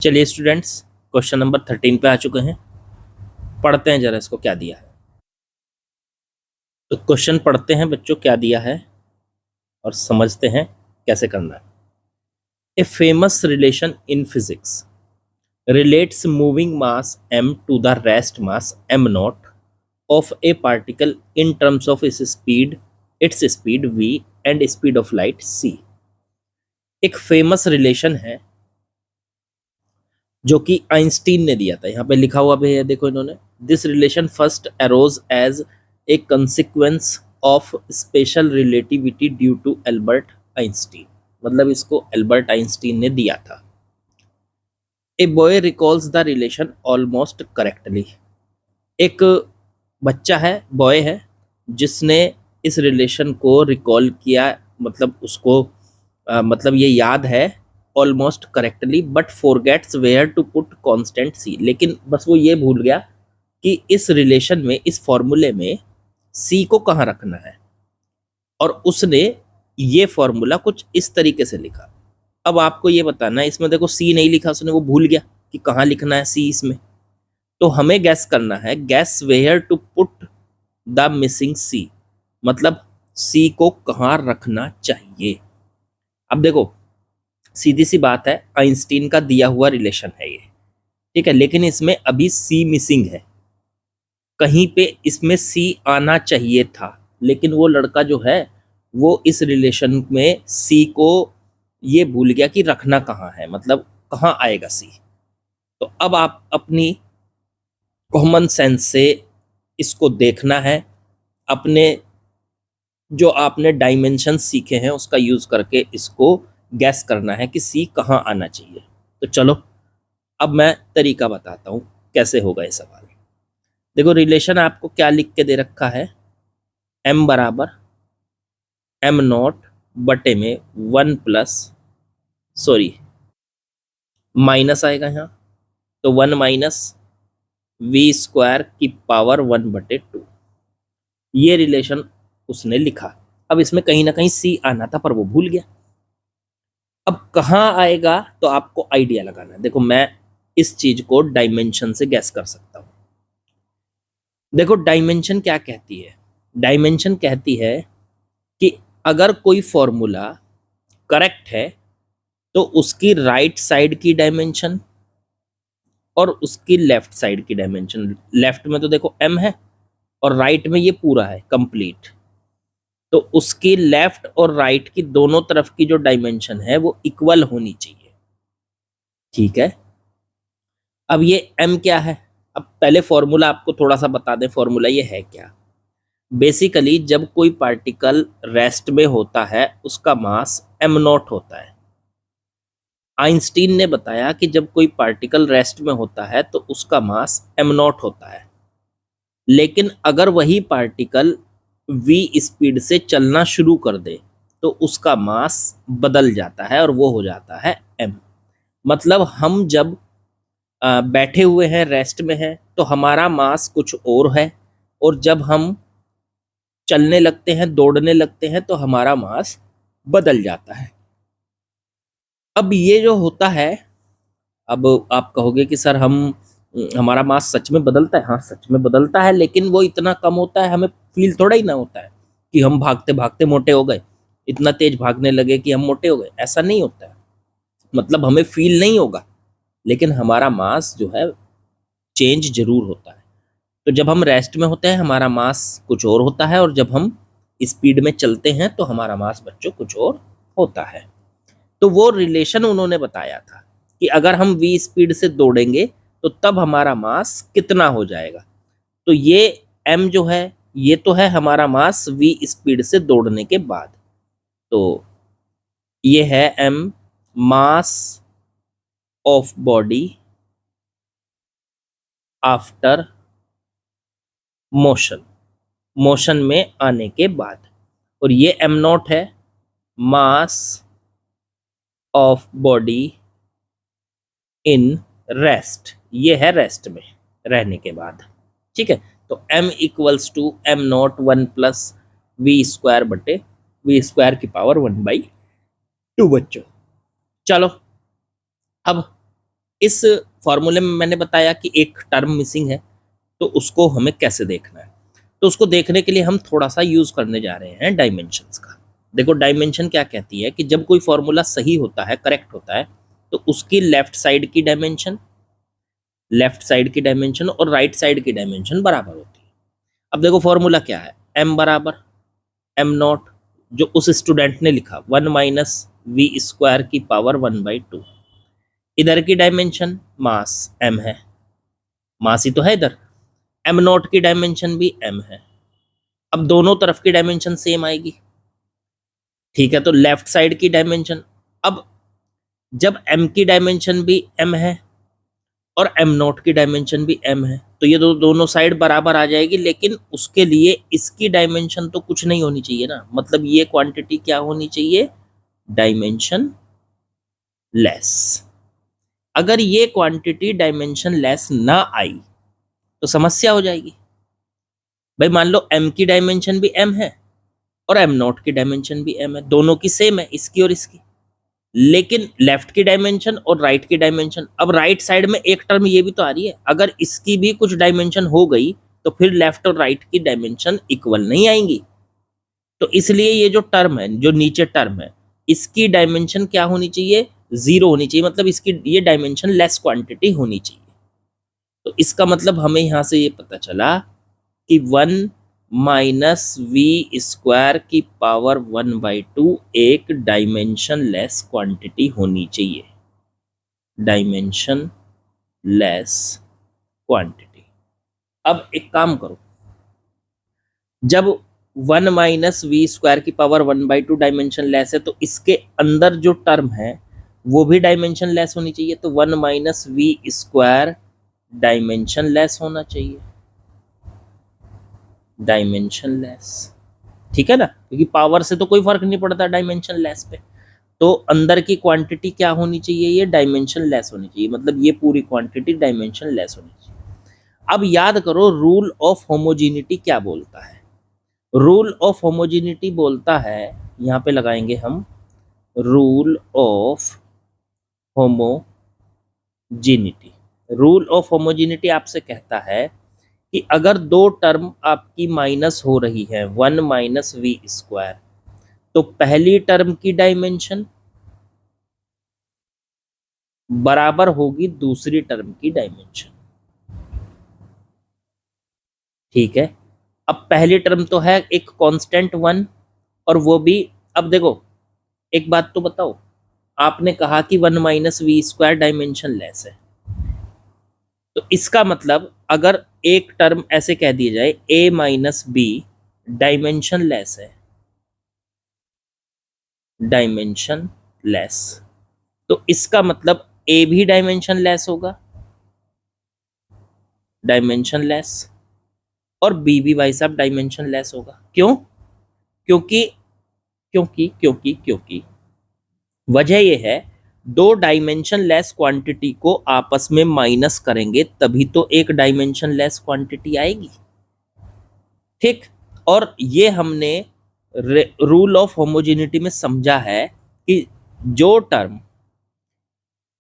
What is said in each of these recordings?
चलिए students, question number 13 पे आ चुके हैं। पढ़ते हैं जरा इसको क्या दिया है। तो क्वेश्चन पढ़ते हैं बच्चों, क्या दिया है और समझते हैं कैसे करना है। A famous relation in physics relates moving mass m to the rest mass m naught of a particle in terms of its speed v and speed of light c। एक फेमस रिलेशन है जो कि Einstein ने दिया था। यहाँ पे लिखा हुआ भी है, देखो इन्होंने, this relation first arose as a consequence of special relativity due to Albert Einstein. मतलब इसको एल्बर्ट आइंस्टीन ने दिया था। A boy recalls the relation almost correctly. एक बच्चा है, बॉय है, जिसने इस रिलेशन को रिकॉल किया, मतलब उसको मतलब ये याद है almost correctly, but forgets where to put constant C. लेकिन बस वो ये भूल गया कि इस रिलेशन में, इस फॉर्मूले में सी को कहाँ रखना है, और उसने ये फॉर्मूला कुछ इस तरीके से लिखा। अब आपको ये बताना है, इसमें देखो सी नहीं लिखा उसने, वो भूल गया कि कहाँ लिखना है सी इसमें। तो हमें गैस करना है, guess where to put the missing C, मतलब सी को कहाँ रखना चाहिए। अब देखो सीधी सी बात है, आइंस्टीन का दिया हुआ रिलेशन है ये, ठीक है, लेकिन इसमें अभी सी मिसिंग है। कहीं पे इसमें सी आना चाहिए था, लेकिन वो लड़का जो है वो इस रिलेशन में सी को ये भूल गया कि रखना कहाँ है, मतलब कहाँ आएगा सी। तो अब आप अपनी कॉमन सेंस से इसको देखना है, अपने जो आपने डायमेंशन सीखे हैं उसका यूज करके इसको गैस करना है कि सी कहाँ आना चाहिए। तो चलो अब मैं तरीका बताता हूँ कैसे होगा ये सवाल। देखो रिलेशन आपको क्या लिख के दे रखा है, m बराबर m नॉट बटे में 1 प्लस माइनस आएगा यहाँ, तो 1 माइनस वी स्क्वायर की पावर 1/2। ये रिलेशन उसने लिखा। अब इसमें कहीं ना कहीं सी आना था पर वो भूल गया। अब कहाँ आएगा तो आपको आइडिया लगाना है। देखो मैं इस चीज को डायमेंशन से गैस कर सकता हूँ। देखो डायमेंशन क्या कहती है, डायमेंशन कहती है कि अगर कोई फॉर्मूला करेक्ट है तो उसकी राइट साइड की डायमेंशन और उसकी लेफ्ट साइड की डायमेंशन, लेफ्ट में तो देखो m है और राइट में ये पूरा है कंप्लीट, तो उसकी लेफ्ट और राइट की दोनों तरफ की जो डायमेंशन है वो इक्वल होनी चाहिए, ठीक है। अब ये m क्या है, अब पहले फॉर्मूला आपको थोड़ा सा बता दें, फॉर्मूला ये है क्या। बेसिकली जब कोई पार्टिकल रेस्ट में होता है उसका मास m नॉट होता है। आइंस्टीन ने बताया कि जब कोई पार्टिकल रेस्ट में होता है तो उसका मास m नॉट होता है, लेकिन अगर वही पार्टिकल v स्पीड से चलना शुरू कर दे तो उसका मास बदल जाता है और वो हो जाता है m। मतलब हम जब बैठे हुए हैं, रेस्ट में हैं, तो हमारा मास कुछ और है, और जब हम चलने लगते हैं, दौड़ने लगते हैं, तो हमारा मास बदल जाता है। अब ये जो होता है, अब आप कहोगे कि सर हमारा मास सच में बदलता है। हाँ सच में बदलता है, लेकिन वो इतना कम होता है, हमें फील थोड़ा ही ना होता है कि हम भागते भागते मोटे हो गए, इतना तेज भागने लगे कि हम मोटे हो गए, ऐसा नहीं होता है। मतलब हमें फील नहीं होगा, लेकिन हमारा मास जो है चेंज जरूर होता है। तो जब हम रेस्ट में होते हैं हमारा मास कुछ और होता है, और जब हम स्पीड में चलते हैं तो हमारा मास बच्चों कुछ और होता है। तो वो रिलेशन उन्होंने बताया था कि अगर हम v स्पीड से दौड़ेंगे तो तब हमारा मास कितना हो जाएगा। तो ये m जो है ये तो है हमारा मास v स्पीड से दौड़ने के बाद, तो ये है m mass of body after motion, motion में आने के बाद, और ये m नॉट है mass of body in rest, ये है रेस्ट में रहने के बाद, ठीक है। तो m equals to m nought 1 plus v square बटे वी स्क्वायर की पावर 1/2 बच्चों। चलो अब इस फॉर्मूले में मैंने बताया कि एक टर्म मिसिंग है, तो उसको हमें कैसे देखना है। तो उसको देखने के लिए हम थोड़ा सा यूज करने जा रहे हैं डायमेंशंस का। देखो डायमेंशन क्या कहती है कि जब कोई फॉर्मूला सही होता है, करेक्ट होता है, तो उसकी लेफ्ट साइड की डायमेंशन और राइट साइड की डायमेंशन बराबर होती है। अब देखो फॉर्मूला क्या है, m बराबर m0, जो उस स्टूडेंट ने लिखा 1 माइनस वी स्क्वायर की पावर 1/2। इधर की डायमेंशन मास m है, मास ही तो है इधर, m0 की डायमेंशन भी m है। अब दोनों तरफ की डायमेंशन सेम आएगी, ठीक है। तो लेफ्ट साइड की डायमेंशन, अब जब m की डायमेंशन भी m है और m0 की डायमेंशन भी m है, तो ये दोनों साइड बराबर आ जाएगी, लेकिन उसके लिए इसकी डायमेंशन तो कुछ नहीं होनी चाहिए ना, मतलब ये क्वांटिटी क्या होनी चाहिए, डायमेंशन लेस। अगर ये क्वांटिटी डायमेंशन लेस ना आई तो समस्या हो जाएगी। भाई मान लो m की डायमेंशन भी m है और m0 की डायमेंशन भी m है, दोनों की सेम है, इसकी और इसकी, लेकिन लेफ्ट की डायमेंशन और राइट की डायमेंशन, अब राइट साइड में एक टर्म ये भी तो आ रही है, अगर इसकी भी कुछ डायमेंशन हो गई तो फिर लेफ्ट और राइट की डायमेंशन इक्वल नहीं आएंगी। तो इसलिए ये जो टर्म है, जो नीचे टर्म है, इसकी डायमेंशन क्या होनी चाहिए, 0 होनी चाहिए, मतलब इसकी ये डायमेंशन लेस क्वांटिटी होनी चाहिए। तो इसका मतलब हमें यहां से ये पता चला कि 1 माइनस वी स्क्वायर की पावर 1/2 एक डायमेंशन लेस क्वांटिटी होनी चाहिए, डायमेंशन लेस क्वांटिटी। अब एक काम करो, जब 1 माइनस वी स्क्वायर की पावर 1/2 डायमेंशन लेस है, तो इसके अंदर जो टर्म है वो भी डायमेंशन लेस होनी चाहिए, तो 1 minus v square dimensionless होना चाहिए, डायमेंशन लेस, ठीक है ना, क्योंकि पावर से तो कोई फर्क नहीं पड़ता डायमेंशन लेस पे। तो अंदर की क्वांटिटी क्या होनी चाहिए, ये डायमेंशन लेस होनी चाहिए, मतलब ये पूरी क्वांटिटी डायमेंशन लेस होनी चाहिए। अब याद करो रूल ऑफ होमोजीनिटी क्या बोलता है, रूल ऑफ होमोजीनिटी बोलता है, यहाँ पे लगाएंगे हम rule of homogeneity. Rule of homogeneity आपसे कहता है कि अगर दो टर्म आपकी माइनस हो रही है 1 माइनस वी स्क्वायर, तो पहली टर्म की डायमेंशन बराबर होगी दूसरी टर्म की डायमेंशन, ठीक है। अब पहली टर्म तो है एक कांस्टेंट 1, और वो भी, अब देखो एक बात तो बताओ, आपने कहा कि 1 minus v square dimensionless है, तो इसका मतलब अगर एक टर्म ऐसे कह दिया जाए a minus b dimensionless है, डायमेंशन लेस, तो इसका मतलब a भी डायमेंशन लेस होगा, डायमेंशन लेस, और b भी भाई साहब डायमेंशन लेस होगा। क्यों, क्योंकि क्योंकि वजह यह है, दो डायमेंशन लेस क्वांटिटी को आपस में माइनस करेंगे तभी तो एक डायमेंशन लेस क्वांटिटी आएगी, ठीक। और ये हमने रूल ऑफ होमोजेनिटी में समझा है कि जो टर्म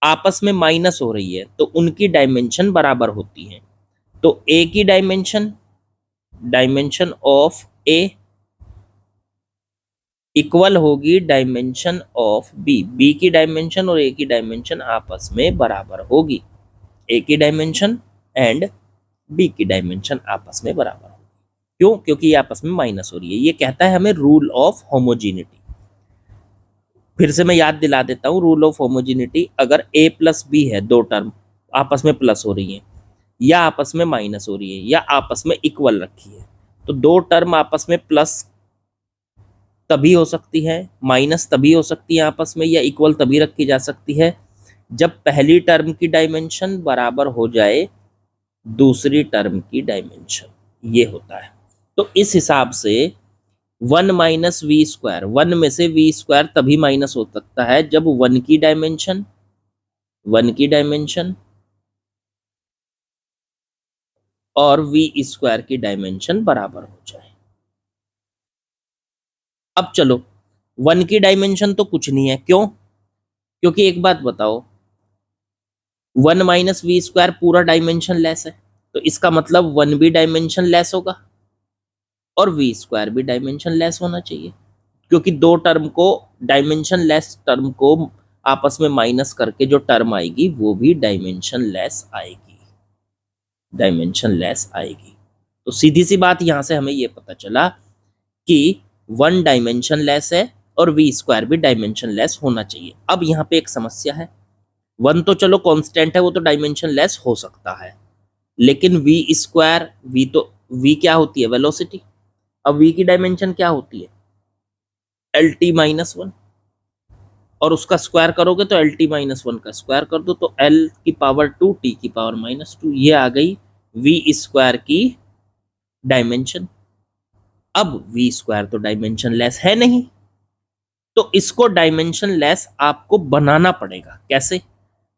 आपस में माइनस हो रही है तो उनकी डायमेंशन बराबर होती है, तो ए की dimension, dimension of A equal होगी डायमेंशन ऑफ बी, बी की डायमेंशन और ए की डायमेंशन आपस में बराबर होगी, ए की डायमेंशन एंड बी की डायमेंशन आपस में बराबर होगी। क्यों, क्योंकि ये आपस में माइनस हो रही है, ये कहता है हमें रूल ऑफ होमोजीनिटी। फिर से मैं याद दिला देता हूँ रूल ऑफ होमोजीनिटी, अगर a प्लस बी है, दो टर्म आपस में प्लस हो रही है या आपस में माइनस हो रही है या आपस में इक्वल रखी है, तो दो टर्म आपस में प्लस तभी हो सकती है, माइनस तभी हो सकती है आपस में, या इक्वल तभी रखी जा सकती है जब पहली टर्म की डायमेंशन बराबर हो जाए दूसरी टर्म की डायमेंशन, ये होता है। तो इस हिसाब से 1 माइनस वी स्क्वायर, 1 में से वी स्क्वायर तभी माइनस हो सकता है जब 1 की डायमेंशन और वी स्क्वायर की डायमेंशन बराबर हो जाए। अब चलो 1 की डायमेंशन तो कुछ नहीं है, क्यों, क्योंकि एक बात बताओ, 1 माइनस वी स्क्वायर पूरा डायमेंशन लेस है, तो इसका मतलब 1 भी डायमेंशन लेस होगा और वी स्क्वायर भी डायमेंशन लेस होना चाहिए, क्योंकि दो टर्म को, डायमेंशन लेस टर्म को आपस में माइनस करके जो टर्म आएगी वो भी डायमेंशन लेस आएगी, डायमेंशन लेस आएगी। तो सीधी सी बात यहां से हमें ये पता चला कि 1 डायमेंशन लेस है और वी स्क्वायर भी डायमेंशन लेस होना चाहिए। अब यहाँ पे एक समस्या है, 1 तो चलो कांस्टेंट है, वो तो डायमेंशन लेस हो सकता है, लेकिन वी स्क्वायर, वी क्या होती है, वेलोसिटी। अब वी की डायमेंशन क्या होती है, एल टी माइनस वन, और उसका स्क्वायर करोगे तो एल टी माइनस वन का स्क्वायर कर दो तो एल की पावर 2 टी की पावर -2, ये आ गई वी स्क्वायर की डायमेंशन। अब वी स्क्वायर तो डायमेंशन लेस है नहीं, तो इसको डायमेंशन लेस आपको बनाना पड़ेगा। कैसे?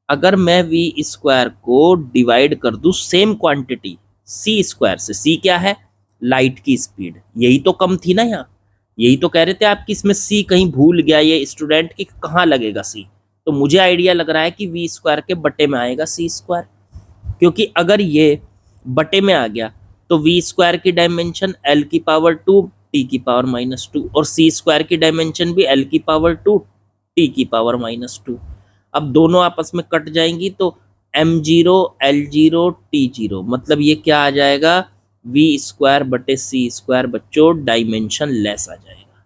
अगर मैं वी स्क्वायर को डिवाइड कर दूं सेम क्वांटिटी सी स्क्वायर से, सी क्या है, लाइट की स्पीड, यही तो कम थी ना यहाँ, यही तो कह रहे थे आप कि इसमें सी कहीं भूल गया ये स्टूडेंट कि कहाँ लगेगा सी, तो मुझे आइडिया लग रहा है कि वी स्क्वायर के बटे में आएगा सी स्क्वायर, क्योंकि अगर ये बटे में आ गया तो वी स्क्वायर की डायमेंशन एल की पावर 2 टी की पावर -2 और सी स्क्वायर की डायमेंशन भी एल की पावर 2 टी की पावर -2। अब दोनों आपस में कट जाएंगी तो m0 l0 t0, मतलब ये क्या आ जाएगा, वी स्क्वायर बटे सी स्क्वायर बच्चों डायमेंशन लेस आ जाएगा,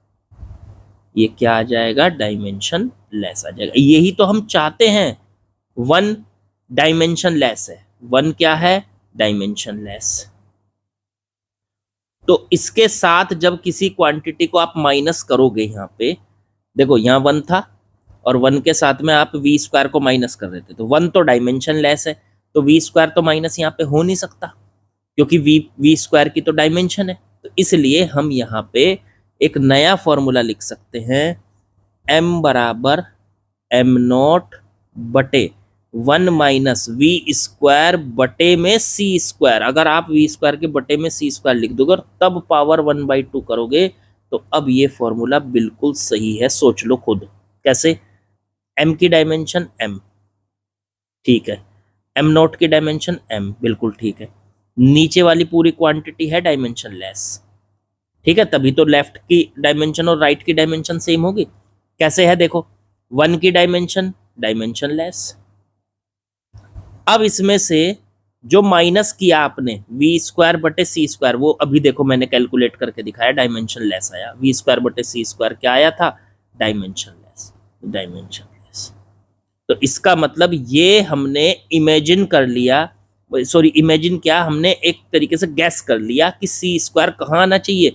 ये क्या आ जाएगा, डायमेंशन लेस आ जाएगा। यही तो हम चाहते हैं, 1 डायमेंशन लेस है, 1 क्या है, डायमेंशन लेस। तो इसके साथ जब किसी क्वांटिटी को आप माइनस करोगे, यहाँ पे देखो यहाँ 1 था और 1 के साथ में आप वी स्क्वायर को माइनस कर रहे थे, तो 1 तो डायमेंशन लेस है, तो वी स्क्वायर तो माइनस यहाँ पे हो नहीं सकता, क्योंकि वी स्क्वायर की तो डायमेंशन है। तो इसलिए हम यहाँ पे एक नया फॉर्मूला लिख सकते हैं, m बराबर m0 बटे 1 माइनस वी स्क्वायर बटे में सी स्क्वायर। अगर आप वी स्क्वायर के बटे में सी स्क्वायर लिख दोगे और तब पावर 1/2 करोगे तो अब ये फॉर्मूला बिल्कुल सही है। सोच लो खुद कैसे, m की डायमेंशन m, ठीक है, m0 की डायमेंशन m, बिल्कुल ठीक है, नीचे वाली पूरी क्वांटिटी है डायमेंशन लेस, ठीक है, तभी तो लेफ्ट की डायमेंशन और राइट की डायमेंशन सेम होगी। कैसे है देखो, 1 की डायमेंशन डायमेंशन लेस, अब इसमें से जो माइनस किया आपने वी स्क्वायर बटे सी स्क्वायर, वो अभी देखो मैंने कैलकुलेट करके दिखाया, डायमेंशन लेस आया, वी स्क्वायर बटे सी स्क्वायर क्या आया था, डायमेंशन लेस, डायमेंशन लेस। तो इसका मतलब ये हमने इमेजिन कर लिया, सॉरी इमेजिन क्या, हमने एक तरीके से गैस कर लिया कि सी स्क्वायर कहाँ आना चाहिए,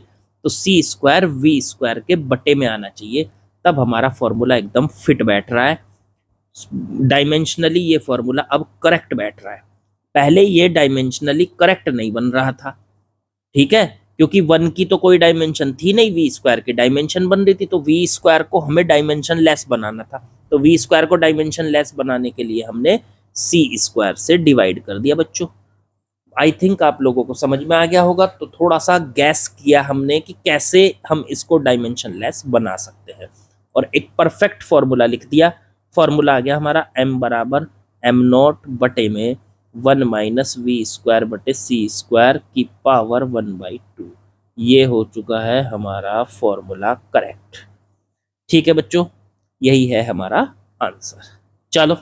तो सी स्क्वायर वी स्क्वायर के बटे में आना चाहिए, तब हमारा फॉर्मूला एकदम फिट बैठ रहा है, डायमेंशनली ये फॉर्मूला अब करेक्ट बैठ रहा है। पहले ये डायमेंशनली करेक्ट नहीं बन रहा था, ठीक है, क्योंकि 1 की तो कोई डायमेंशन थी नहीं, वी स्क्वायर की डायमेंशन बन रही थी, तो वी स्क्वायर को हमें डायमेंशन लेस बनाना था, तो वी स्क्वायर को डायमेंशन लेस बनाने के लिए हमने सी स्क्वायर से डिवाइड कर दिया। बच्चों आई थिंक आप लोगों को समझ में आ गया होगा, तो थोड़ा सा गैस किया हमने कि कैसे हम इसको डायमेंशन लेस बना सकते हैं और एक परफेक्ट फॉर्मूला लिख दिया। फॉर्मूला आ गया हमारा m बराबर m0 बटे में 1 माइनस वी स्क्वायर बटे सी स्क्वायर की पावर 1/2, ये हो चुका है हमारा फॉर्मूला करेक्ट। ठीक है बच्चों, यही है हमारा आंसर। चलो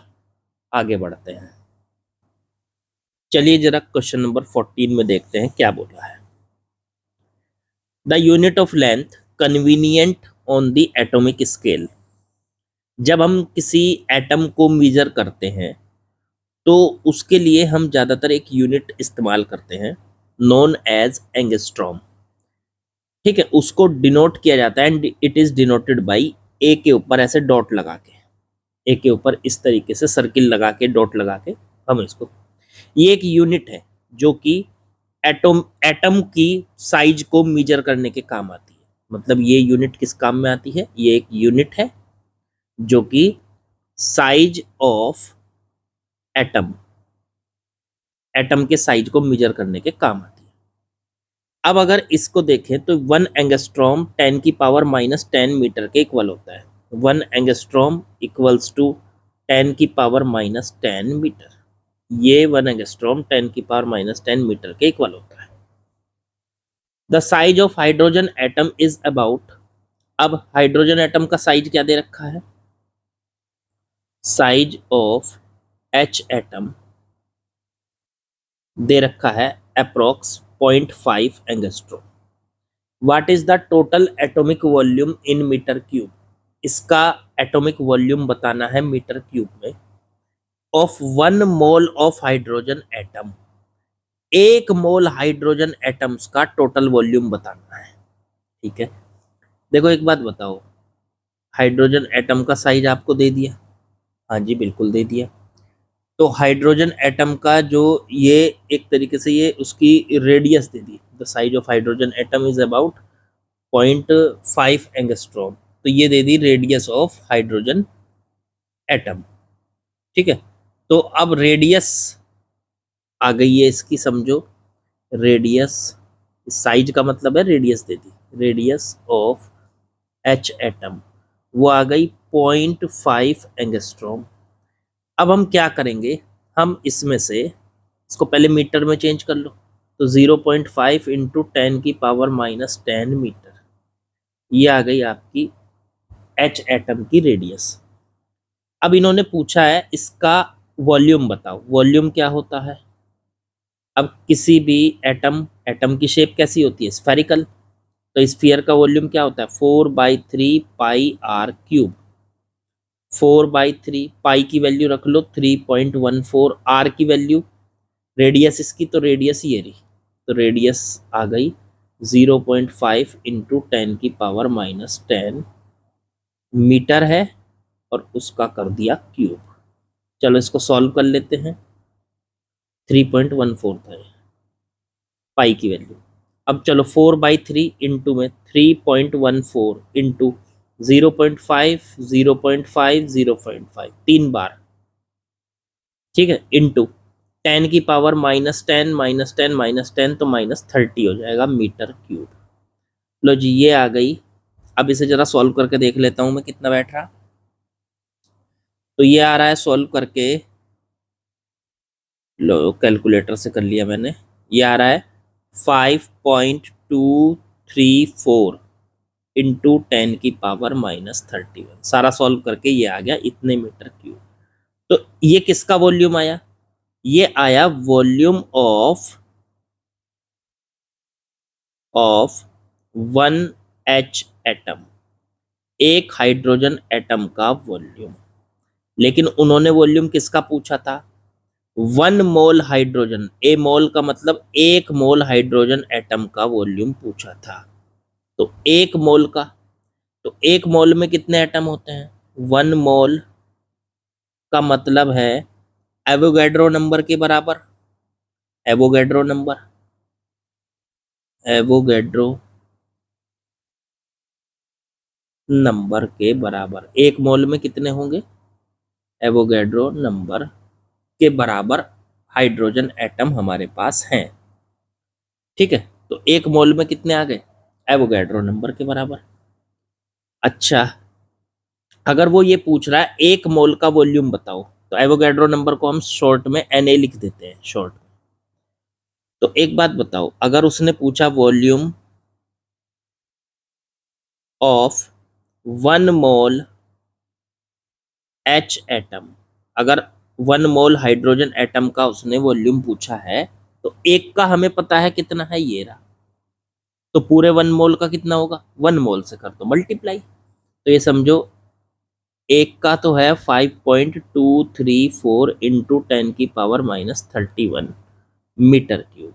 आगे बढ़ते हैं, चलिए जरा क्वेश्चन नंबर 14 में देखते हैं क्या बोला है। The unit of length convenient on the atomic scale. जब हम किसी एटम को मेजर करते हैं तो उसके लिए हम ज़्यादातर एक यूनिट इस्तेमाल करते हैं नोन एज एंगस्ट्रॉम, ठीक है, उसको डिनोट किया जाता है and it is denoted by A के ऊपर ऐसे डॉट लगा के, ए के ऊपर इस तरीके से सर्किल लगा के डॉट लगा के हम इसको, ये एक यूनिट है जो कि एटम की साइज को मेजर करने के काम आती है। मतलब ये यूनिट किस काम में आती है, ये एक यूनिट है जो कि साइज ऑफ एटम, एटम के साइज को मेजर करने के काम आती है। अब अगर इसको देखें तो 1 एंगस्ट्रॉम 10 की पावर -10 मीटर के इक्वल होता है। 1 एंगस्ट्रॉम इक्वल्स टू 10 की पावर -10 मीटर। ये 1 एंगस्ट्रॉम 10⁻⁻10 मीटर के इक्वल होता है। The size of hydrogen atom is about, अब हाइड्रोजन एटम का साइज क्या दे रखा है, साइज ऑफ एच एटम दे रखा है approx 0.5 angstrom. What is the total atomic volume in metre cube, इसका एटॉमिक वॉल्यूम बताना है मीटर क्यूब में, of 1 mole of hydrogen atom, 1 mole hydrogen atoms का टोटल वॉल्यूम बताना है। ठीक है, देखो एक बात बताओ, हाइड्रोजन एटम का साइज आपको दे दिया, हाँ जी बिल्कुल दे दिया। तो हाइड्रोजन एटम का जो ये एक तरीके से ये उसकी radius they the, the size of hydrogen atom is about 0.5 angstrom, तो ये दे दी रेडियस ऑफ हाइड्रोजन एटम। ठीक है, तो अब रेडियस आ गई है इसकी, समझो रेडियस, साइज का मतलब है radius they the, radius of H atom वो आ गई 0.5 एंगस्ट्रॉम। अब हम क्या करेंगे, हम इसमें से इसको पहले मीटर में चेंज कर लो, तो 0.5 इंटू 10⁻⁻10 मीटर, ये आ गई आपकी एच एटम की रेडियस। अब इन्होंने पूछा है इसका वॉल्यूम बताओ, वॉल्यूम क्या होता है। अब किसी भी एटम की शेप कैसी होती है, स्फेरिकल, तो स्फीयर का वॉल्यूम क्या होता है 4/3 पाई आर क्यूब, 4/3 पाई की वैल्यू रख लो 3.14, आर की वैल्यू रेडियस इसकी, तो रेडियस ये रही, तो रेडियस आ गई 0.5 इंटू 10⁻⁻10 मीटर है, और उसका कर दिया क्यूब। चलो इसको सॉल्व कर लेते हैं, 3.14 था पाई की वैल्यू। अब चलो 4/3 इंटू में 3.14 इंटू 0.5 0.5 0.5 3 बार, ठीक है, इंटू 10⁻⁻10 -10 तो -30 हो जाएगा मीटर क्यूब। लो जी ये आ गई। अब इसे जरा सॉल्व करके देख लेता हूं मैं कितना बैठ रहा, तो ये आ रहा है सॉल्व करके, लो कैलकुलेटर से कर लिया मैंने, ये आ रहा है 5.234 इंटू 10⁻⁻31, सारा सॉल्व करके ये आ गया इतने मीटर क्यूब। तो ये किसका वॉल्यूम आया, ये आया वॉल्यूम ऑफ 1 एच एटम, एक हाइड्रोजन एटम का वॉल्यूम। लेकिन उन्होंने वॉल्यूम किसका पूछा था, 1 मोल हाइड्रोजन, ए मोल का मतलब 1 मोल हाइड्रोजन एटम का वॉल्यूम पूछा था। तो 1 मोल का, तो 1 मोल में कितने एटम होते हैं, 1 मोल का मतलब है एवोगैड्रो नंबर के बराबर, एवोगैड्रो नंबर, एवोगैड्रो नंबर के बराबर, 1 मोल में कितने होंगे, एवोगैड्रो नंबर के बराबर हाइड्रोजन एटम हमारे पास हैं। ठीक है, तो 1 मोल में कितने आ गए, एवोगैड्रो नंबर के बराबर। अच्छा, अगर वो ये पूछ रहा है 1 मोल का वॉल्यूम बताओ, तो एवोगैड्रो नंबर को हम शॉर्ट में Na लिख देते हैं शॉर्ट में। तो एक बात बताओ, अगर उसने पूछा volume of 1 mole H atom, अगर 1 मोल हाइड्रोजन एटम का उसने वॉल्यूम पूछा है, तो एक का हमें पता है कितना है, ये रहा, तो पूरे 1 मोल का कितना होगा, 1 मोल से कर दो मल्टीप्लाई, तो ये समझो एक का तो है 5.234 इंटू 10⁻⁻31 मीटर क्यूब।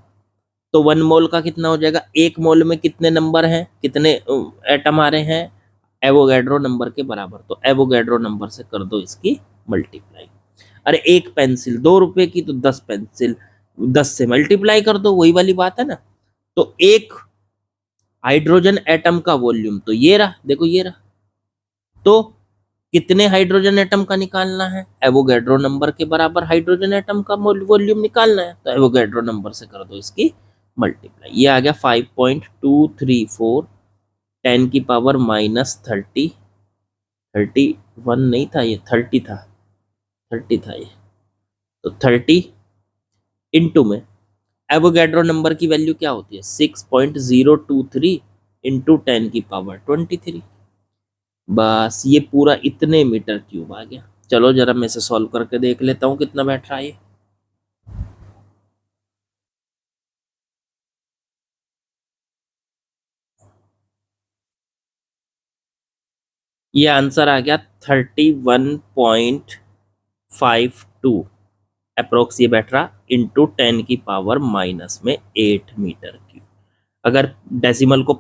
तो 1 मोल का कितना हो जाएगा, 1 मोल में कितने नंबर हैं, कितने एटम आ रहे हैं, एवोगैड्रो नंबर के बराबर, तो एवोगैड्रो नंबर से कर दो इसकी मल्टीप्लाई। अरे एक पेंसिल 2 रुपए की, तो 10 पेंसिल 10 से मल्टीप्लाई कर दो, वही वाली बात है ना। तो एक हाइड्रोजन एटम का वॉल्यूम तो ये रहा, देखो ये रहा, तो कितने हाइड्रोजन एटम का निकालना है, एवोगैड्रो नंबर के बराबर हाइड्रोजन एटम का वॉल्यूम निकालना है, तो एवोगैड्रो नंबर से कर दो इसकी मल्टीप्लाई। ये आ गया 5.234 10⁻⁻30, 31 नहीं था ये, 30 था, 30 था ये, तो 30 इनटू में एवोगैड्रो नंबर की वैल्यू क्या होती है 6.023 इंटू 10⁻23। बस ये पूरा इतने मीटर क्यूब आ गया। चलो जरा मैं इसे सॉल्व करके देख लेता हूँ कितना बैठ रहा है ये आंसर आ गया 31.52 अप्रोक्स ये बैठ रहा इंटू 10⁻⁻8 मीटर क्यूब। अगर डेसिमल को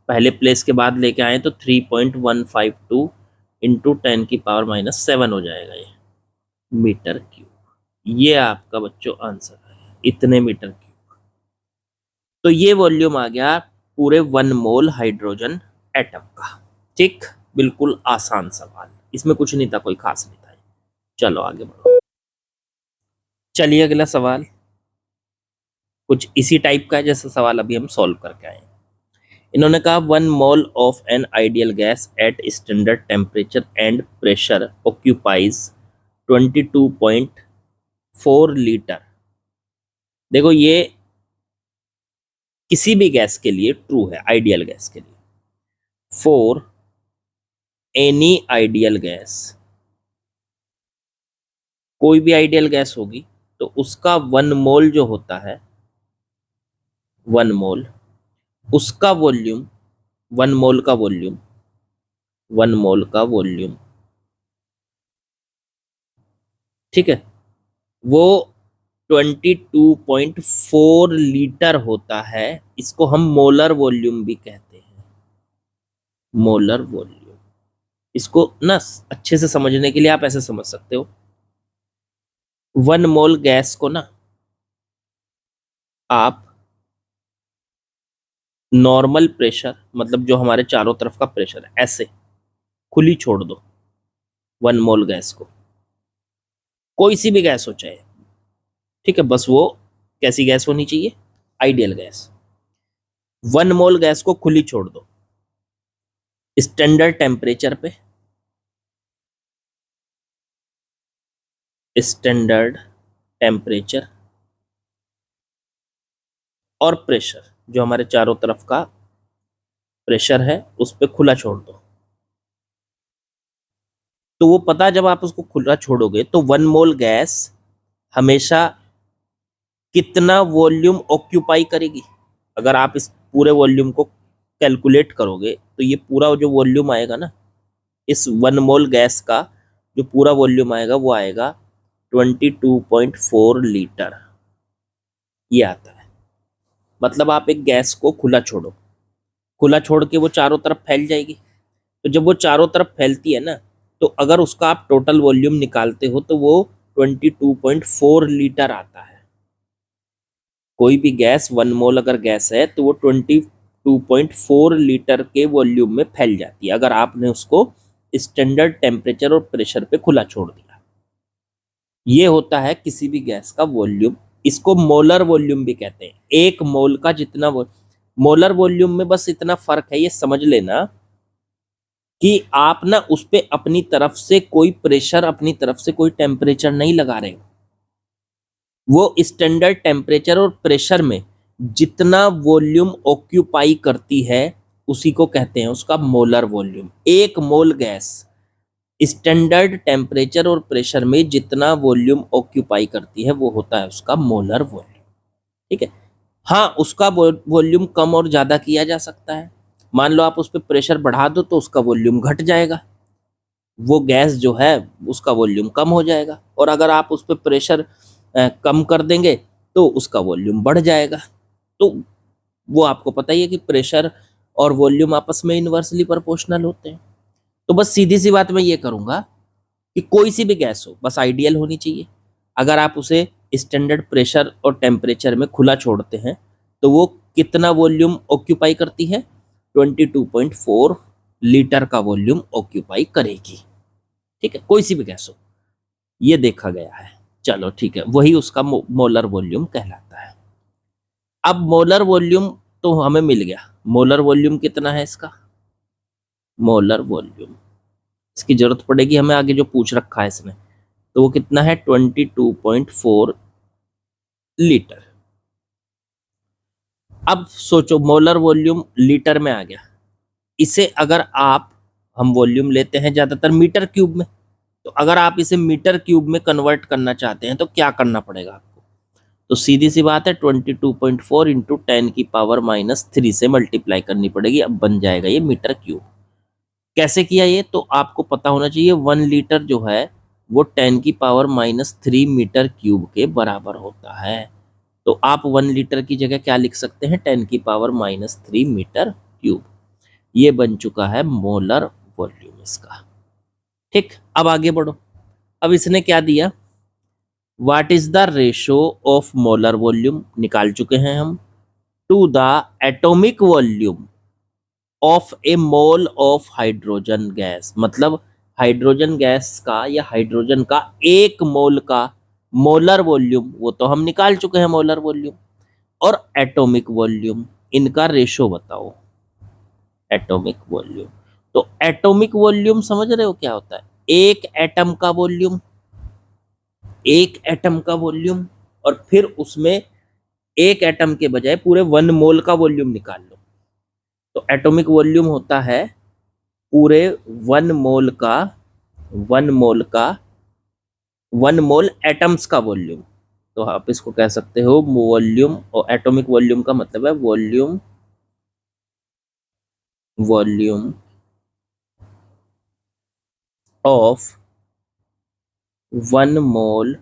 पहले प्लेस के बाद लेके आए तो 3.152 इंटू 10⁻⁻7 हो जाएगा ये मीटर क्यूब। ये आपका बच्चों आंसर है इतने मीटर क्यूब। तो ये वॉल्यूम आ गया पूरे 1 मोल हाइड्रोजन एटम का। ठीक, बिल्कुल आसान सवाल, इसमें कुछ नहीं था, कोई खास नहीं था। चलो आगे बढ़ो। चलिए अगला सवाल कुछ इसी टाइप का है जैसा सवाल अभी हम सॉल्व करके आए। इन्होंने कहा 1 mole of an ideal gas at standard temperature and pressure occupies 22.4 litre. देखो ये किसी भी गैस के लिए ट्रू है, आइडियल गैस के लिए। फॉर एनी आइडियल गैस, कोई भी आइडियल गैस होगी तो उसका 1 मोल जो होता है 1 मोल, उसका वॉल्यूम 1 मोल का वॉल्यूम 1 मोल का वॉल्यूम, ठीक है, वो 22.4 लीटर होता है। इसको हम मोलर वॉल्यूम भी कहते हैं, मोलर वॉल्यूम। इसको ना अच्छे से समझने के लिए आप ऐसे समझ सकते हो, 1 मोल गैस को ना आप नॉर्मल प्रेशर, मतलब जो हमारे चारों तरफ का प्रेशर है, ऐसे खुली छोड़ दो 1 मोल गैस को, कोई सी भी गैस हो चाहे, ठीक है, बस वो कैसी गैस होनी चाहिए, आइडियल गैस। 1 मोल गैस को खुली छोड़ दो स्टैंडर्ड टेम्परेचर पे, स्टैंडर्ड टेम्परेचर और प्रेशर, जो हमारे चारों तरफ का प्रेशर है उस पे खुला छोड़ दो। तो वो पता, जब आप उसको खुला छोड़ोगे तो 1 मोल गैस हमेशा कितना वॉल्यूम ऑक्यूपाई करेगी। अगर आप इस पूरे वॉल्यूम को कैलकुलेट करोगे तो ये पूरा जो वॉल्यूम आएगा ना, इस 1 मोल गैस का जो पूरा वॉल्यूम आएगा वो आएगा 22.4 लीटर। ये आता है, मतलब आप एक गैस को खुला छोड़ो, खुला छोड़ के वो चारों तरफ फैल जाएगी। तो जब वो चारों तरफ फैलती है ना, तो अगर उसका आप टोटल वॉल्यूम निकालते हो तो वो 22.4 लीटर आता है। कोई भी गैस 1 मोल अगर गैस है तो वो 22.4 लीटर के वॉल्यूम में फैल जाती है, अगर आपने उसको स्टैंडर्ड टेम्परेचर और प्रेशर पे खुला छोड़ दिया। ये होता है किसी भी गैस का वॉल्यूम। इसको मोलर वॉल्यूम भी कहते हैं। एक मोल का जितना मोलर वॉल्यूम में बस इतना फर्क है, ये समझ लेना कि आप ना उस पे अपनी तरफ से कोई प्रेशर, अपनी तरफ से कोई टेम्परेचर नहीं लगा रहे हो। वो स्टैंडर्ड टेम्परेचर और प्रेशर में जितना वॉल्यूम ऑक्यूपाई करती है उसी को कहते हैं उसका मोलर वॉल्यूम। एक मोल गैस स्टैंडर्ड टेम्परेचर और प्रेशर में जितना वॉल्यूम ऑक्यूपाई करती है वो होता है उसका मोलर वॉल्यूम। ठीक है, हाँ, उसका वॉल्यूम कम और ज़्यादा किया जा सकता है। मान लो आप उस पर प्रेशर बढ़ा दो तो उसका वॉल्यूम घट जाएगा, वो गैस जो है उसका वॉल्यूम कम हो जाएगा। और अगर आप उस पर प्रेशर कम कर देंगे तो उसका वॉल्यूम बढ़ जाएगा। तो वो आपको पता ही है कि प्रेशर और वॉल्यूम आपस में इनवर्सली प्रोपोर्शनल होते हैं। तो बस सीधी सी बात मैं ये करूँगा कि कोई सी भी गैस हो, बस आइडियल होनी चाहिए। अगर आप उसे स्टैंडर्ड प्रेशर और टेम्परेचर में खुला छोड़ते हैं तो वो कितना वॉल्यूम ऑक्यूपाई करती है, 22.4 लीटर का वॉल्यूम ऑक्यूपाई करेगी। ठीक है, कोई सी भी गैस हो, ये देखा गया है। चलो ठीक है, वही उसका मोलर वॉल्यूम कहलाता है। अब मोलर वॉल्यूम तो हमें मिल गया, मोलर वॉल्यूम कितना है इसका, मोलर वॉल्यूम इसकी जरूरत पड़ेगी हमें आगे जो पूछ रखा है इसने, तो वो कितना है 22.4 लीटर। अब सोचो मोलर वॉल्यूम लीटर में आ गया, इसे अगर आप हम वॉल्यूम लेते हैं ज्यादातर मीटर क्यूब में, तो अगर आप इसे मीटर क्यूब में कन्वर्ट करना चाहते हैं तो क्या करना पड़ेगा आपको? तो सीधी सी बात है 22.4 इंटू 10⁻³ से मल्टीप्लाई करनी पड़ेगी, अब बन जाएगा ये मीटर क्यूब। कैसे किया ये तो आपको पता होना चाहिए। 1 लीटर जो है वो 10⁻³ मीटर क्यूब के बराबर होता है। तो आप 1 लीटर की जगह क्या लिख सकते हैं 10⁻³ मीटर क्यूब। ये बन चुका है मोलर वॉल्यूम इसका। ठीक, अब आगे बढ़ो। अब इसने क्या दिया, what is the ratio of molar volume निकाल चुके हैं हम, to the atomic volume of a mole of hydrogen gas. मतलब हाइड्रोजन गैस का या हाइड्रोजन का 1 मोल का मोलर वॉल्यूम वो तो हम निकाल चुके हैं मोलर वॉल्यूम, और एटॉमिक वॉल्यूम, इनका रेशो बताओ एटॉमिक वॉल्यूम। तो एटॉमिक वॉल्यूम समझ रहे हो क्या होता है, एक एटम का वॉल्यूम, एक एटम का वॉल्यूम, और फिर उसमें एक एटम के बजाय पूरे 1 मोल का वॉल्यूम निकाल लो। तो एटॉमिक वॉल्यूम होता है पूरे 1 मोल का 1 मोल एटम्स का वॉल्यूम। तो आप इसको कह सकते हो वॉल्यूम, और एटॉमिक वॉल्यूम का मतलब है volume of 1 mole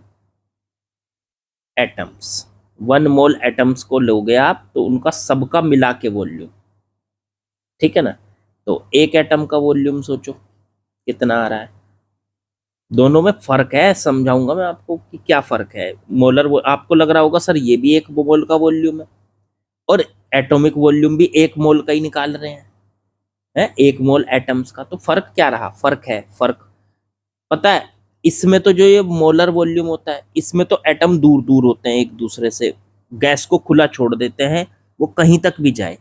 atoms. 1 mole atoms को लोगे आप तो उनका सबका मिला के वॉल्यूम, ठीक है ना। तो एक एटम का वॉल्यूम सोचो कितना आ रहा है, दोनों में फर्क है, समझाऊंगा मैं आपको कि क्या फर्क है। मोलर आपको लग रहा होगा सर ये भी 1 मोल का वॉल्यूम है, और एटॉमिक वॉल्यूम भी 1 मोल का ही निकाल रहे हैं 1 मोल एटम्स का, तो फर्क क्या रहा? फर्क है, फर्क पता है। इसमें तो जो ये मोलर वॉल्यूम होता है इसमें तो एटम दूर दूर होते हैं एक दूसरे से, गैस को खुला छोड़ देते हैं वो कहीं तक भी जाए।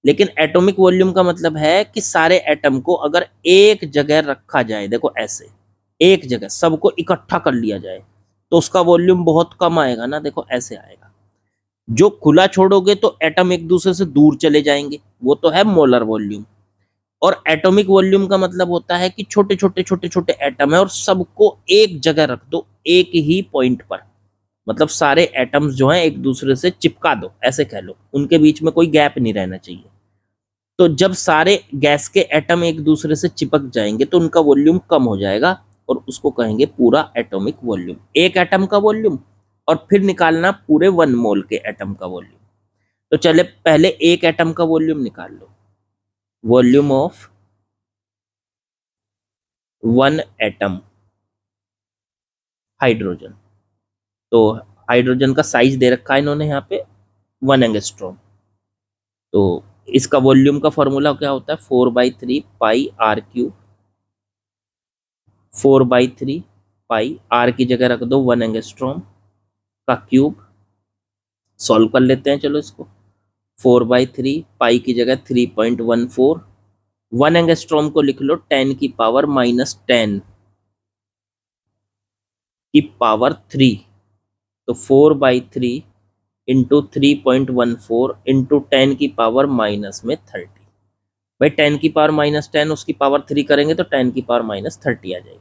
लेकिन एटॉमिक वॉल्यूम का मतलब है कि सारे एटम को अगर एक जगह रखा जाए, देखो ऐसे एक जगह सबको इकट्ठा कर लिया जाए तो उसका वॉल्यूम बहुत कम आएगा ना, देखो ऐसे आएगा। जो खुला छोड़ोगे तो एटम एक दूसरे से दूर चले जाएंगे, वो तो है मोलर वॉल्यूम। और एटॉमिक वॉल्यूम का मतलब होता है कि छोटे छोटे छोटे छोटे एटम है और सबको एक जगह रख दो एक ही पॉइंट पर, मतलब सारे एटम्स जो हैं एक दूसरे से चिपका दो, ऐसे कह लो, उनके बीच में कोई गैप नहीं रहना चाहिए। तो जब सारे गैस के एटम एक दूसरे से चिपक जाएंगे तो उनका वॉल्यूम कम हो जाएगा और उसको कहेंगे पूरा एटॉमिक वॉल्यूम। एक एटम का वॉल्यूम और फिर निकालना पूरे 1 मोल के एटम का वॉल्यूम। तो चले पहले एक एटम का वॉल्यूम निकाल लो, वॉल्यूम ऑफ 1 एटम हाइड्रोजन। तो हाइड्रोजन का साइज दे रखा है इन्होंने यहाँ पे 1 एंगस्ट्रॉम। तो इसका वॉल्यूम का फॉर्मूला क्या होता है 4/3 पाई आर क्यूब। 4/3 पाई आर की जगह रख दो 1 एंगस्ट्रॉम का क्यूब। सॉल्व कर लेते हैं चलो इसको। 4/3 पाई की जगह 3.14, 1 एंगस्ट्रॉम को लिख लो 10⁻⁻10 की पावर 3। तो 4/3 इंटू 3.14 इंटू 10⁻⁻30। भाई 10⁻⁻10 उसकी पावर 3 करेंगे तो 10⁻⁻30 आ जाएगी।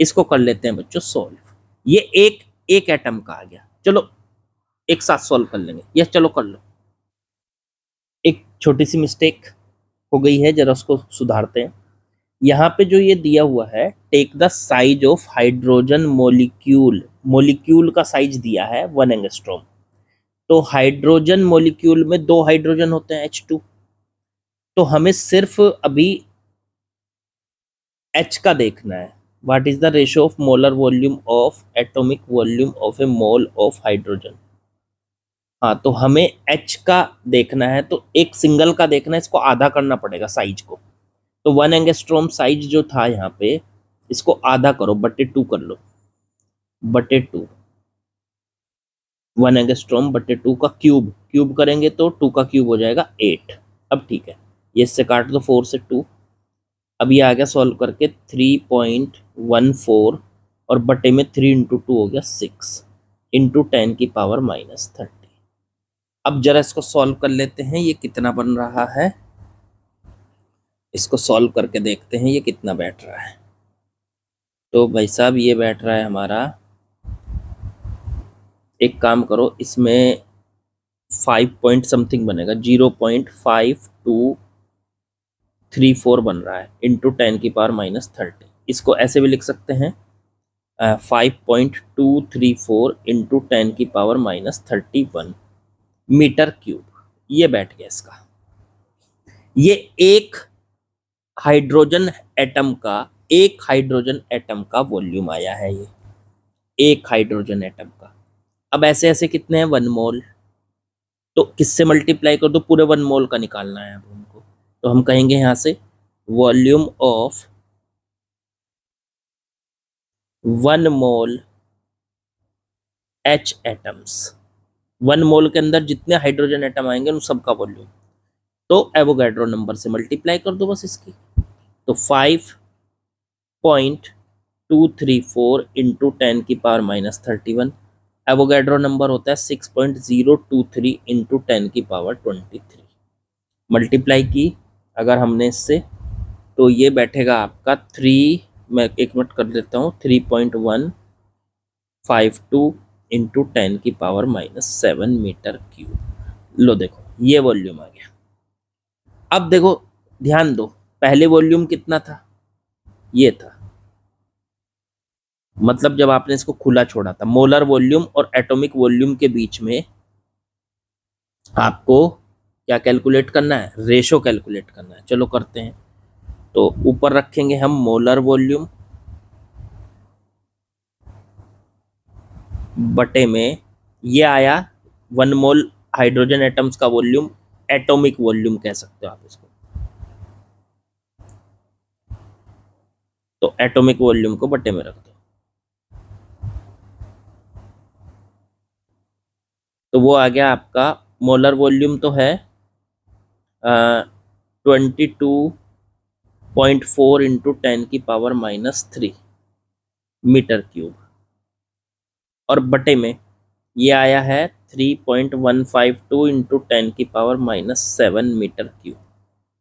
इसको कर लेते हैं बच्चों सॉल्व। ये एक एटम का आ गया, चलो एक साथ सॉल्व कर लेंगे। यस चलो कर लो। एक छोटी सी मिस्टेक हो गई है, जरा उसको सुधारते हैं। यहाँ पे जो ये दिया हुआ है take the size of hydrogen molecule, molecule का साइज दिया है 1 एंगस्ट्रॉम। तो हाइड्रोजन मोलिक्यूल में 2 हाइड्रोजन होते हैं H2। तो हमें सिर्फ अभी H का देखना है, what is the ratio of molar volume of atomic volume of a mole of hydrogen. हाँ तो हमें H का देखना है, तो एक सिंगल का देखना है, इसको आधा करना पड़ेगा साइज को। तो 1 एंगस्ट्रॉम साइज जो था यहाँ पे इसको आधा करो, बटे 2 कर लो, बटे 2। 1 एंगस्ट्रॉम/2 का क्यूब, क्यूब करेंगे तो 2 का क्यूब हो जाएगा 8। अब ठीक है, ये इससे काट दो 4 से 2। अब ये आ गया सॉल्व करके 3.14 और बटे में 3 इंटू 2 हो गया 6 इंटू 10⁻⁻30। अब जरा इसको सॉल्व कर लेते हैं, ये कितना बन रहा है, इसको सॉल्व करके देखते हैं ये कितना बैठ रहा है। तो भाई साहब ये बैठ रहा है हमारा, एक काम करो इसमें 5 पॉइंट समथिंग बनेगा, 0.5234 बन रहा है इंटू 10⁻⁻30। इसको ऐसे भी लिख सकते हैं 5.234 इंटू 10⁻⁻31 मीटर क्यूब। ये बैठ गया इसका। ये एक हाइड्रोजन एटम का वॉल्यूम आया है, ये एक हाइड्रोजन एटम का। अब ऐसे ऐसे कितने हैं, 1 मोल, तो किससे मल्टीप्लाई कर दो, पूरे 1 मोल का निकालना है अब उनको। तो हम कहेंगे यहां से volume of 1 mole H atoms, 1 मोल के अंदर जितने हाइड्रोजन एटम आएंगे उन सबका वॉल्यूम, तो एवोगैड्रो नंबर से मल्टीप्लाई कर दो बस इसकी। तो 5.234 इंटू 10⁻⁻31, एवोगैड्रो नंबर होता है 6.023 इंटू 10⁻23। मल्टीप्लाई की अगर हमने इससे, तो ये बैठेगा आपका 3, मैं 1 मिनट कर लेता हूँ, 3.152 इंटू 10⁻⁻7 मीटर क्यूब। लो देखो ये वॉल्यूम आ गया। अब देखो ध्यान दो, पहले वॉल्यूम कितना था, ये था, मतलब जब आपने इसको खुला छोड़ा था। मोलर वॉल्यूम और एटॉमिक वॉल्यूम के बीच में आपको क्या कैलकुलेट करना है, रेशो कैलकुलेट करना है। चलो करते हैं। तो ऊपर रखेंगे हम मोलर वॉल्यूम बटे में, ये आया 1 मोल हाइड्रोजन एटम्स का वॉल्यूम, एटॉमिक वॉल्यूम कह सकते हो आप इसको। तो एटॉमिक वॉल्यूम को बटे में रख दो, तो वो आ गया आपका, मोलर वॉल्यूम तो है 22.4 इंटू 10⁻⁻3 मीटर क्यूब, और बटे में ये आया है 3.152 into 10⁻⁻7 metre cube.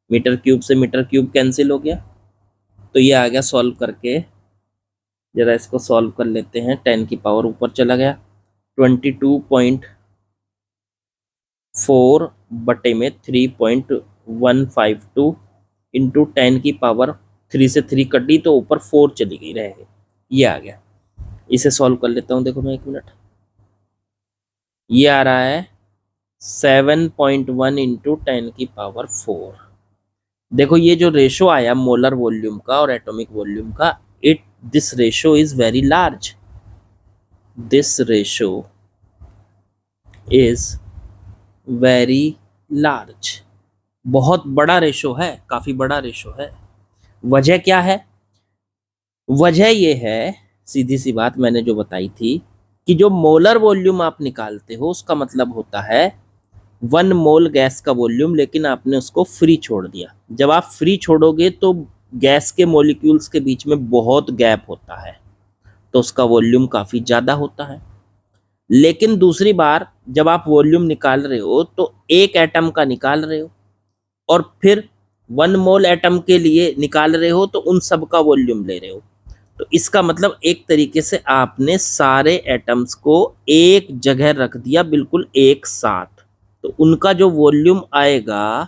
Metre cube से मीटर क्यूब कैंसिल हो गया, तो ये आ गया। सॉल्व करके जरा इसको सॉल्व कर लेते हैं, 10 की पावर ऊपर चला गया, 22.4 बटे में 3.152 इंटू 10⁻3 से 3 कटी तो ऊपर 4 चली गई, रह गई, ये आ गया। इसे सॉल्व कर लेता हूँ, देखो मैं 1 मिनट, ये आ रहा है 7.1 इंटू 10⁻4। देखो ये जो रेशो आया मोलर वॉल्यूम का और एटॉमिक वॉल्यूम का, this ratio is very large, this ratio is very large, बहुत बड़ा रेशो है, काफी बड़ा रेशो है। वजह क्या है, वजह ये है, सीधी सी बात मैंने जो बताई थी कि जो मोलर वॉल्यूम आप निकालते हो उसका मतलब होता है 1 मोल गैस का वॉल्यूम, लेकिन आपने उसको फ्री छोड़ दिया। जब आप फ्री छोड़ोगे तो गैस के मॉलिक्यूल्स के बीच में बहुत गैप होता है, तो उसका वॉल्यूम काफ़ी ज़्यादा होता है। लेकिन दूसरी बार जब आप वॉल्यूम निकाल रहे हो तो एक एटम का निकाल रहे हो, और फिर 1 मोल एटम के लिए निकाल रहे हो तो उन सब का वॉल्यूम ले रहे हो। तो इसका मतलब एक तरीके से आपने सारे एटम्स को एक जगह रख दिया बिल्कुल एक साथ, तो उनका जो वॉल्यूम आएगा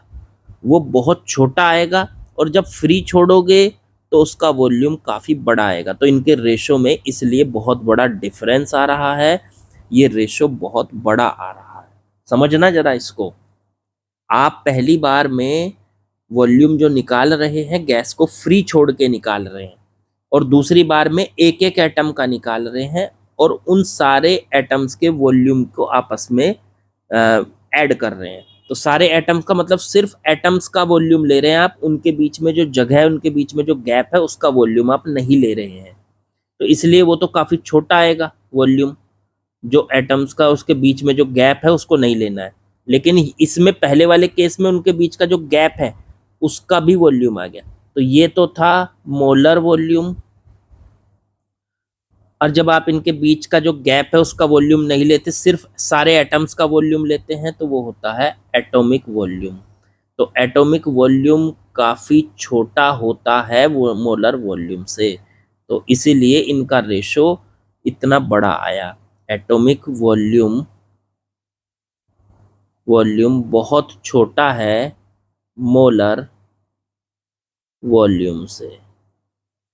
वो बहुत छोटा आएगा, और जब फ्री छोड़ोगे तो उसका वॉल्यूम काफ़ी बड़ा आएगा। तो इनके रेशो में इसलिए बहुत बड़ा डिफरेंस आ रहा है, ये रेशो बहुत बड़ा आ रहा है। समझना जरा इसको, आप पहली बार में वॉल्यूम जो निकाल रहे हैं गैस को फ्री छोड़ के निकाल रहे हैं, और दूसरी बार में एक एक एटम का निकाल रहे हैं, और उन सारे एटम्स के वॉल्यूम को आपस में ऐड कर रहे हैं। तो सारे एटम्स का मतलब सिर्फ एटम्स का वॉल्यूम ले रहे हैं आप, उनके बीच में जो जगह है, उनके बीच में जो गैप है, उसका वॉल्यूम आप नहीं ले रहे हैं। तो इसलिए वो तो काफ़ी छोटा आएगा वॉल्यूम, जो एटम्स का उसके बीच में जो गैप है उसको नहीं लेना है। लेकिन इसमें पहले वाले केस में उनके बीच का जो गैप है उसका भी वॉल्यूम आ गया। तो ये तो था मोलर वॉल्यूम, और जब आप इनके बीच का जो गैप है उसका वॉल्यूम नहीं लेते, सिर्फ सारे एटम्स का वॉल्यूम लेते हैं, तो वो होता है एटॉमिक वॉल्यूम। तो एटॉमिक वॉल्यूम काफ़ी छोटा होता है वो मोलर वॉल्यूम से, तो इसीलिए इनका रेशो इतना बड़ा आया। एटॉमिक वॉल्यूम बहुत छोटा है मोलर वॉल्यूम से।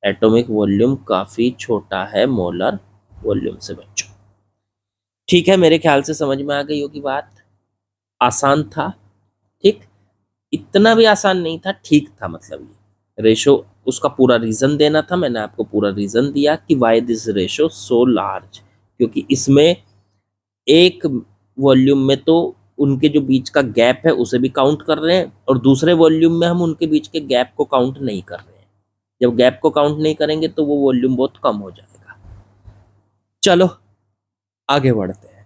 एटॉमिक वॉल्यूम काफ़ी छोटा है मोलर वॉल्यूम से बच्चों। ठीक है, मेरे ख्याल से समझ में आ गई होगी बात। आसान था, ठीक, इतना भी आसान नहीं था, ठीक था। मतलब ये रेशो, उसका पूरा रीजन देना था, मैंने आपको पूरा रीजन दिया कि why this ratio so large, क्योंकि इसमें एक वॉल्यूम में तो उनके जो बीच का गैप है उसे भी काउंट कर रहे हैं, और दूसरे वॉल्यूम में हम उनके बीच के गैप को काउंट नहीं कर रहे हैं। जब गैप को काउंट नहीं करेंगे तो वो वॉल्यूम बहुत कम हो जाएगा। चलो आगे बढ़ते हैं।